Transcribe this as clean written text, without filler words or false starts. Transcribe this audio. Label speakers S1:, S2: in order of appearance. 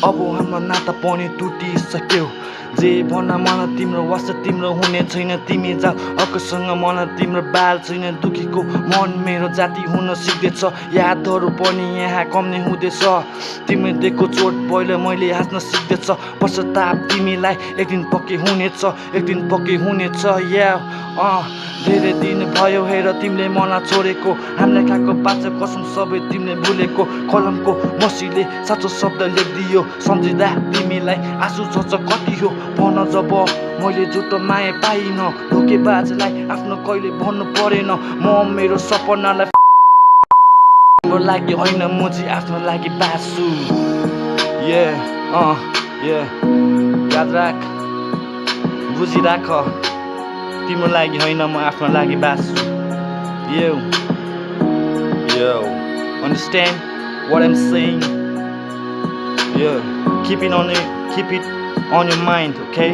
S1: अब हाम्रो नाता पनि टुटिसक्यो। जे भन मलाई तिम्रो वास्ता तिम्रो हुने छैन। तिमी जा अकसँग मलाई तिम्रो बाल छैन। दुखीको मन मेरो जाति हुन सिक्दैछ। यादहरू पनि यहाँ कम नै हुँदैछ। तिमीले दिएको चोट पहिला मैले हाँस्न सिक्दैछ। पश्चाताप तिमीलाई एक दिन पक्कै हुनेछ, एक दिन पक्कै हुनेछ। धेरै दिन भयो हेर तिमीले मलाई छोडेको। हामीले खाएको बाचा कसम सबै तिमीले भुलेको। कलमको मसीले साँचो शब्द लेखिदियो। सम्झिँदा तिमीलाई आँसु झर्छ कति हो भन। जब मैले झुटो माया पाइन, धोकेबाजलाई आफ्नो कहिले भन्नु परेन। म मेरो सपनालाई तिम्रो लागि होइन, म चाहिँ आफ्नो लागि बाँच्छु। याद राख, बुझिराख, तिम्रो लागि होइन म आफ्नो लागि बाँच्छु। Understand what I'm saying? Keep it on your mind, okay?